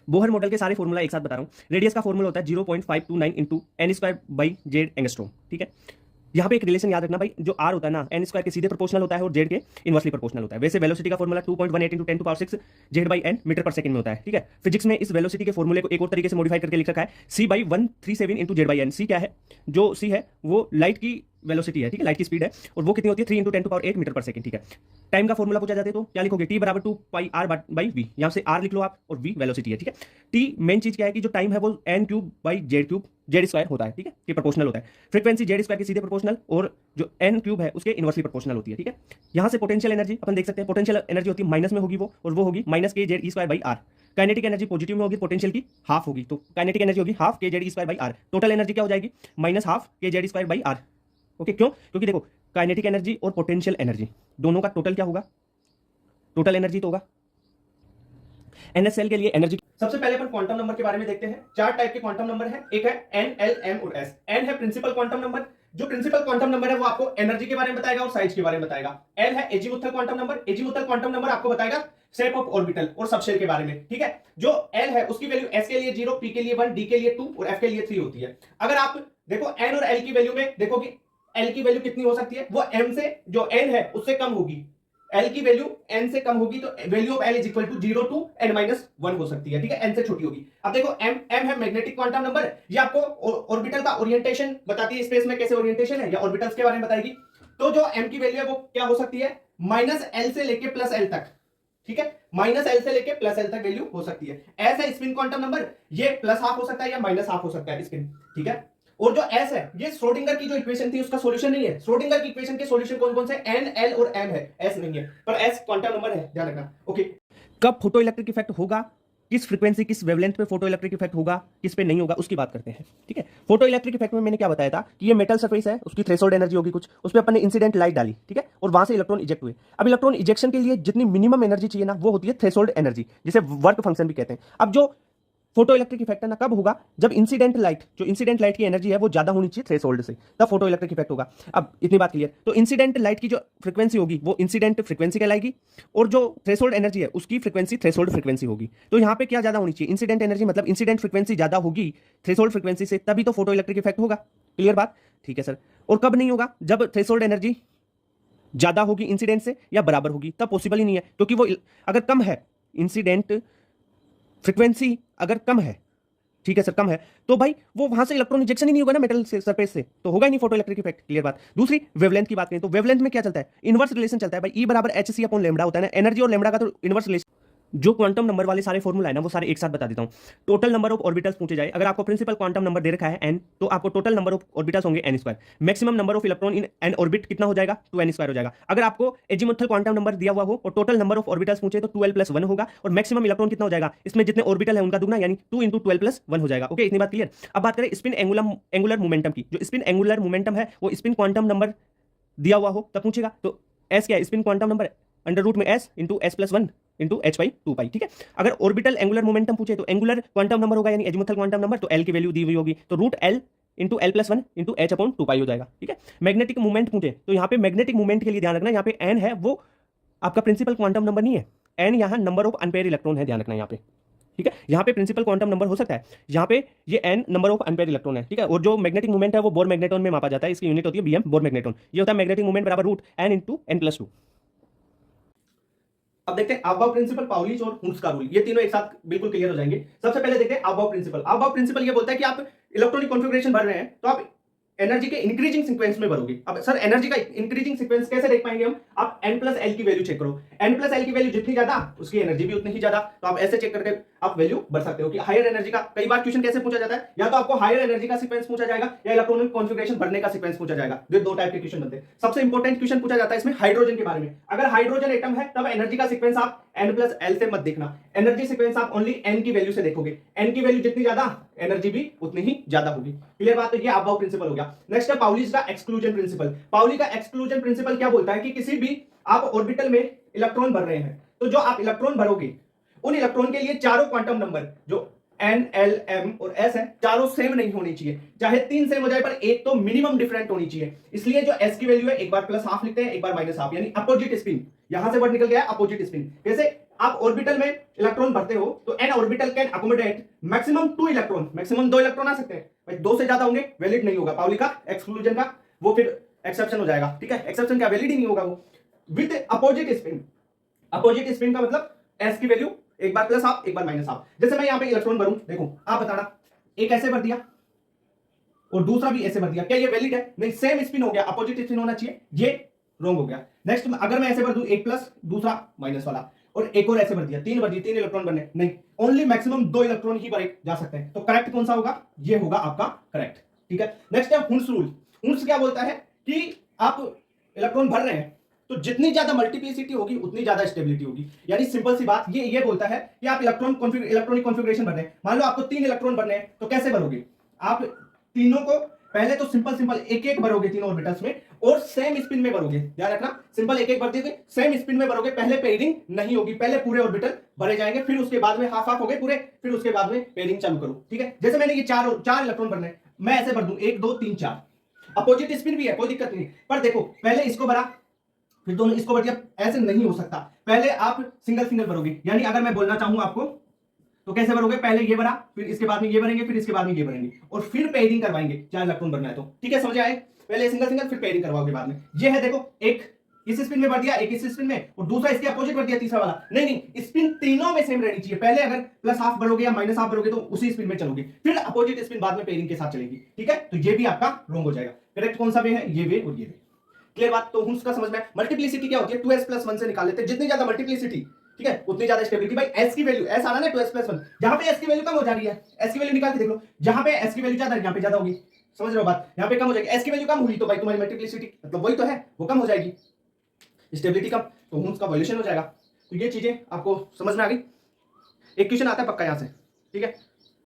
Bohr model के सारे formula एक साथ बता रहा हूँ। रेडियस का फॉर्मूला होता है 0.529 into n square by Z angstrom, ठीक है। यहाँ पे एक रिलेशन याद रखना भाई, जो आर होता है ना एन स्क्वायर के सीधे प्रोपोर्शनल होता है और जेड के इनवर्सली प्रोपोर्शनल होता है। वैसे वेलोसिटी का formula 2.18 into 10 to power 6 Z by n metre per second में होता है, ठीक है। फिजिक्स में इस वेलोसिटी के फॉर्मूले को एक और तरीके से मॉडिफाई करके लिख रखा है C by 137 into Z by N. C क्या है? जो सी है वो लाइट की वेलोसिटी है, ठीक है, लाइट की स्पीड है, और वो कितनी होती है 3 into 10 to power 8 metre per second, ठीक है। टाइम का फॉर्मूला पूछा जाता है तो क्या लिखोगे? टी बराबर 2 पाई आर बाई वी, यहाँ से आर लिख लो आप और वी वेलोसिटी है, ठीक है। टी मेन चीज क्या है कि जो टाइम है वो n cube by Z cube Z square होता है, ठीक है, ये प्रोपोर्शनल होता है। फ्रीक्वेंसी जेड स्क्वायर के सीधे प्रोपोर्शनल और जो एन क्यूब है उसके इनवर्सली प्रोपोर्शनल होती है, ठीक है। यहाँ से पोटेंशियल एनर्जी अपन देख सकते हैं, पोटेंशियल एनर्जी होती है माइनस में होगी वो, और वो होगी minus k Z e square by r. Kinetic energy positive में होगी, पोटेंशियल की हाफ होगी, तो काइनेटिक एनर्जी होगी half k Z e square by r. Total energy क्या हो जाएगी? Minus half k Z square by r. Okay, क्यों? क्योंकि देखो काइनेटिक एनर्जी और पोटेंशियल एनर्जी दोनों का टोटल क्या होगा? टोटल एनर्जी तो होगा। एनएसएल के लिए एनर्जी, सबसे पहले अपन क्वांटम नंबर के बारे में देखते हैं। चार टाइप के क्वांटम नंबर है, एक है एन, एल, एम और एस। एन है प्रिंसिपल क्वांटम नंबर, जो प्रिंसिपल क्वांटम नंबर है वो आपको एनर्जी के बारे में बताएगा और साइज के बारे में बताएगा। एल है azimuthal quantum number, azimuthal quantum number आपको बताएगा शेप ऑफ ऑर्बिटल और सबशेल के बारे में, ठीक है। जो एल है उसकी वैल्यू एस के लिए 0, पी के लिए 1, डी के लिए 2 और एफ के लिए 3 होती है। अगर आप देखो एन और एल की वैल्यू में देखो कि एल की वैल्यू कितनी हो सकती है, वो एम से जो एन है उससे कम होगी। एल की वैल्यू एन से कम होगी तो value of l is equal to 0 to n minus 1 हो सकती है, ठीक है, एन से छोटी होगी। अब देखो एम एम है मैग्नेटिक क्वांटम नंबर, ये आपको ऑर्बिटल का ओरिएंटेशन बताती है, स्पेस में कैसे ओरिएंटेशन है या ऑर्बिटल्स के बारे में बताएगी। तो जो एम की वैल्यू है वो क्या हो सकती है? माइनस एल से लेके प्लस एल तक, ठीक है, माइनस एल से लेके प्लस एल तक वैल्यू हो सकती है। एस है स्पिन क्वांटम नंबर, ये प्लस हाफ हो सकता है या माइनस हाफ हो सकता है स्पिन, ठीक है। और जो एस है ये श्रोडिंगर की जो इक्वेशन थी उसका सॉल्यूशन नहीं है। श्रोडिंगर की इक्वेशन के सॉल्यूशन कौन कौन से? एन, एल और एम है, एस नहीं है, पर एस क्वांटम नंबर है, ध्यान रखना। ओके, कब फोटो इलेक्ट्रिक इफेक्ट होगा, किस फ्रीक्वेंसी किस वेवलेंथ पे फोटो इलेक्ट्रिक इफेक्ट होगा, किस पे नहीं होगा, उसकी बात करते हैं, ठीक है। फोटो इलेक्ट्रिक इफेक्ट में मैंने क्या बताया था कि ये मेटल सरफेस है, उसकी थ्रेशोल्ड एनर्जी होगी कुछ, उस पर अपन ने इंसिडेंट लाइट डाली, ठीक है, और वहां से इलेक्ट्रॉन इजेक्ट हुए। अब इलेक्ट्रॉन इजेक्शन के लिए जितनी मिनिमम एनर्जी चाहिए ना वो होती है थ्रेशोल्ड एनर्जी, जिसे वर्क फंक्शन भी कहते हैं। अब जो फोटो इलेक्ट्रिक इफेक्ट है ना कब होगा? जब इंसिडेंट लाइट, जो इंसिडेंट लाइट की एनर्जी है वो ज्यादा होनी चाहिए थ्रेशोल्ड से, तब फोटो इलेक्ट्रिक इफेक्ट होगा। अब इतनी बात क्लियर। तो इंसिडेंट लाइट की जो फ्रीक्वेंसी होगी वो इंसिडेंट फ्रीक्वेंसी कहलाएगी, और जो थ्रेशोल्ड एनर्जी है उसकी फ्रीक्वेंसी थ्रेशोल्ड फ्रीक्वेंसी होगी। तो यहाँ पे क्या ज्यादा होनी चाहिए? इंसिडेंट एनर्जी, मतलब इंसिडेंट फ्रीक्वेंसी ज्यादा होगी थ्रेशोल्ड फ्रीक्वेंसी से, तभी तो फोटो इलेक्ट्रिक इफेक्ट होगा। क्लियर बात? ठीक है सर। और कब नहीं होगा? जब थ्रेशोल्ड एनर्जी ज्यादा होगी इंसिडेंट से या बराबर होगी, तब पॉसिबल ही नहीं है, क्योंकि वो अगर कम है, इंसिडेंट फ्रीक्वेंसी अगर कम है, ठीक है सर, कम है, तो भाई वो वहां से इलेक्ट्रॉन इंजेक्शन ही नहीं होगा ना मेटल से सरफेस से, तो होगा ही नहीं फोटो इलेक्ट्रिक इफेक्ट। क्लियर बात। दूसरी वेवलेंथ की बात करें तो वेवलेंथ में क्या चलता है? इनवर्स रिलेशन चलता है भाई, ई बराबर एच सी अपॉन लैम्डा होता है ना, एनर्जी और लैम्डा का तो इनवर्स रिलेशन। जो क्वांटम नंबर वाले सारे फॉर्मूला है ना वो सारे एक साथ बता देता हूं। टोटल नंबर ऑफ ऑर्बिटल्स पूछे जाए, अगर आपको प्रिंसिपल क्वांटम नंबर दे रखा है n, तो आपको टोटल नंबर ऑफ ऑर्बिटल्स होंगे n square. Maximum number of electron in an orbit कितना हो जाएगा? 2n स्क्वायर हो जाएगा। अगर आपको एजीमुथल क्वांटम नंबर दिया हुआ हो और टोटल नंबर ऑफ ऑर्बिटल्स पूछे तो 2l + 1 होगा, और मैक्सिमम इलेक्ट्रॉन कितना हो जाएगा? इसमें जितने ऑर्बिटल है उनका दुगना, यानी 2 × 12 + 1 हो जाएगा। ओके, इतनी बात क्लियर। अब बात करें स्पिन एंगुलर मोमेंटम की। जो स्पिन एंगुलर मोमेंटम है वो स्पिन क्वांटम नंबर दिया हुआ हो तब पूछेगा। तो s क्या है? स्पिन क्वांटम नंबर √ में s × s + 1 × h/2π, ठीक है। अगर ऑर्बिटल एंगुलर मोमेंटम पूछे तो एंगुलर क्वांटम नंबर होगा, यानी एजीमुथल क्वांटम नंबर, तो l की वैल्यू दी हुई होगी, तो √l × l + 1 × h/2π हो जाएगा, ठीक है। मैग्नेटिक मूवमेंट पूछे तो यहाँ पे मैग्नेटिक मूवमेंट के लिए ध्यान रखना, यहाँ पे n है वो आपका प्रिंसिपल क्वांटम नंबर नहीं है, n यहाँ नंबर ऑफ अनपेयर इलेक्ट्रॉन है, ध्यान रखना यहाँ पे, ठीक है। यहाँ पे प्रिंसिपल क्वांटम नंबर हो सकता है, यहाँ पे ये n number of unpaired electron है, ठीक है। और जो मैग्नेटिक मूवमेंट है वो बोर मैग्नेटोन में मापा जाता है, इसकी यूनिट होती है bm, बोर मैग्नेटोन। ये होता है मैग्नेटिक मूवमेंट बराबर √n × n + 2। अब देखते हैं अबव प्रिंसिपल, पाउलीज और हुंस का रूल, ये तीनों एक साथ बिल्कुल क्लियर हो जाएंगे। सबसे पहले देखते हैं अबव प्रिंसिपल। अबव प्रिंसिपल ये बोलता है कि आप इलेक्ट्रॉनिक कॉन्फ़िगरेशन भर रहे हैं तो आप एनर्जी के इंक्रीजिंग सीक्वेंस में भरोगे। अब सर एनर्जी का इंक्रीजिंग सीक्वेंस कैसे देख पाएंगे हम? आप n + l की वैल्यू चेक करो, n + l की वैल्यू जितनी ज्यादा उसकी एनर्जी भी उतनी ही ज्यादा, तो आप ऐसे चेक करके आप वैल्यू भर सकते हो कि हायर एनर्जी का। कई बार क्वेश्चन कैसे पूछा जाता है, या तो आपको हायर एनर्जी का सीक्वेंस पूछा जाएगा या इलेक्ट्रॉनिक कॉन्फ़िगरेशन भरने का सीक्वेंस पूछा जाएगा। ये दो टाइप के क्वेश्चन बनते हैं। सबसे इंपॉर्टेंट क्वेश्चन पूछा जाता है इसमें हाइड्रोजन के बारे में। अगर हाइड्रोजन एटम है तब एनर्जी का सीक्वेंस आप n + l से मत देखना, एनर्जी सीक्वेंस आप ओनली n की वैल्यू से देखोगे। n की वैल्यू जितनी ज्यादा एनर्जी भी उतनी ही ज्यादा होगी। क्लियर बात है? ये अबव प्रिंसिपल हो गया। नेक्स्ट है पाउलीज का एक्सक्लूजन प्रिंसिपल। पाउली का एक्सक्लूजन प्रिंसिपल क्या बोलता है कि किसी भी आप ऑर्बिटल में इलेक्ट्रॉन भर रहे हैं, तो जो आप इलेक्ट्रॉन भरोगे उन इलेक्ट्रॉन के लिए चारों क्वांटम नंबर जो n, l, m और s है, चारों सेम नहीं होनी चाहिए। चाहे 3 सेम हो जाए पर एक तो मिनिमम डिफरेंट होनी चाहिए। इसलिए जो s की वैल्यू है एक बार +½ लिखते हैं, एक बार -½ यानी अपोजिट स्पिन। यहां से वर्ड निकल गया अपोजिट स्पिन। कैसे? आप ऑर्बिटल में इलेक्ट्रॉन भरते हो तो an orbital can accommodate maximum 2 electron, maximum 2 electron आ सकते हैं भाई, 2 से ज्यादा होंगे वैलिड नहीं होगा, पाउली का एक्सक्लूजन का वो फिर एक्सेप्शन हो जाएगा, ठीक है, एक्सेप्शन क्या वैलिड ही नहीं होगा वो। With opposite spin, opposite spin का मतलब एस की वैल्यू एक बार प्लस हाफ एक बार माइनस हाफ। जैसे मैं यहां पे इलेक्ट्रॉन भरूं, देखो आप बताना, एक ऐसे भर दिया और दूसरा भी ऐसे भर दिया, क्या ये वैलिड है? नहीं, सेम स्पिन हो गया, अपोजिट स्पिन होना चाहिए, ये रॉन्ग हो गया। नेक्स्ट अगर मैं ऐसे भर दूं, एक प्लस दूसरा माइनस वाला, और एक और ऐसे भर दिया, तीन भर दिए, 3 इलेक्ट्रॉन बनने, नहीं, ओनली मैक्सिमम 2 इलेक्ट्रॉन ही भरे जा सकते हैं। तो करेक्ट कौन सा होगा? ये होगा आपका करेक्ट, ठीक है। नेक्स्ट है हुन्स रूल। हुन्स क्या बोलता है कि आप इलेक्ट्रॉन भर रहे हैं तो जितनी ज्यादा मल्टीप्लिसिटी होगी उतनी ज्यादा स्टेबिलिटी होगी। यानी सिंपल सी बात ये बोलता है कि आप इलेक्ट्रॉनिक कॉन्फ़िगरेशन भर रहे हैं, मान लो आपको 3 इलेक्ट्रॉन भरने हैं, तो कैसे भरोगे आप? तीनों को पहले तो सिंपल एक एक भरोगे तीनों ऑर्बिटल्स में, और सेम स्पिन में भरोगे, ध्यान रखना, सिंपल एक एक भर दोगे, सेम स्पिन में भरोगे, पहले पेयरिंग नहीं होगी, पहले पूरे ऑर्बिटल भरे जाएंगे, फिर उसके बाद में हाफ हाफ हो गए पूरे, फिर उसके बाद में पेयरिंग चालू करो, ठीक है। जैसे मैंने ये चार इलेक्ट्रॉन भरने, मैं ऐसे भर दूं 1 2 3 4, अपोजिट स्पिन भी है, कोई दिक्कत नहीं, पर देखो पहले इसको भरा फिर दोनों इसको भर दिया, ऐसे नहीं हो सकता, पहले आप सिंगल भरोगे। यानी अगर मैं बोलना चाहूं आपको तो कैसे भरोगे? पहले ये भरा, फिर इसके बाद में ये भरेंगे, फिर इसके बाद में ये भरेंगे, और फिर पेयरिंग करवाएंगे, 4 इलेक्ट्रॉन भरना है तो, ठीक है, समझ आए? पहले सिंगल फिर पेयरिंग करवाओगे बाद में। ये है देखो, एक इस स्पिन में भर दिया, एक इस स्पिन में, और दूसरा इसके अपोजिट भर दिया, तीसरा वाला नहीं, स्पिन तीनों में सेम रहनी चाहिए। पहले अगर प्लस हाफ भरोगे या माइनस हाफ भरोगे तो उसी स्पिन में चलोगे, फिर अपोजिट स्पिन बाद में पेयरिंग के साथ चलेगी, ठीक है। तो ये भी आपका रॉन्ग हो जाएगा। करेक्ट कौन सा वे है? ये वे और ये वे। क्लियर बात? तो हुन्स का समझ में। मल्टीप्लिसिटी क्या होती है? 2s+1 से निकाल लेते हैं, जितनी ज्यादा मल्टीप्लिसिटी, ठीक है, उतनी ज्यादा स्टेबिलिटी। भाई एस की वैल्यू, एस आ रहा है ना 2s+1, जहां पे एस की वैल्यू कम हो जा रही है, एस की वैल्यू निकाल के देख लो, जहां पे एस की वैल्यू ज्यादा है यहां पे ज्यादा होगी, समझ रहे हो बात? यहां पे कम हो जाएगी, एस की वैल्यू कम हुई तो भाई तुम्हारी मल्टीप्लिसिटी मतलब वही तो है, वो कम हो जाएगी, स्टेबिलिटी कम, तो हुन्स का वैल्यूएशन हो जाएगा। तो ये चीजें आपको समझ में आ गई। एक क्वेश्चन आता है पक्का यहां से, ठीक है।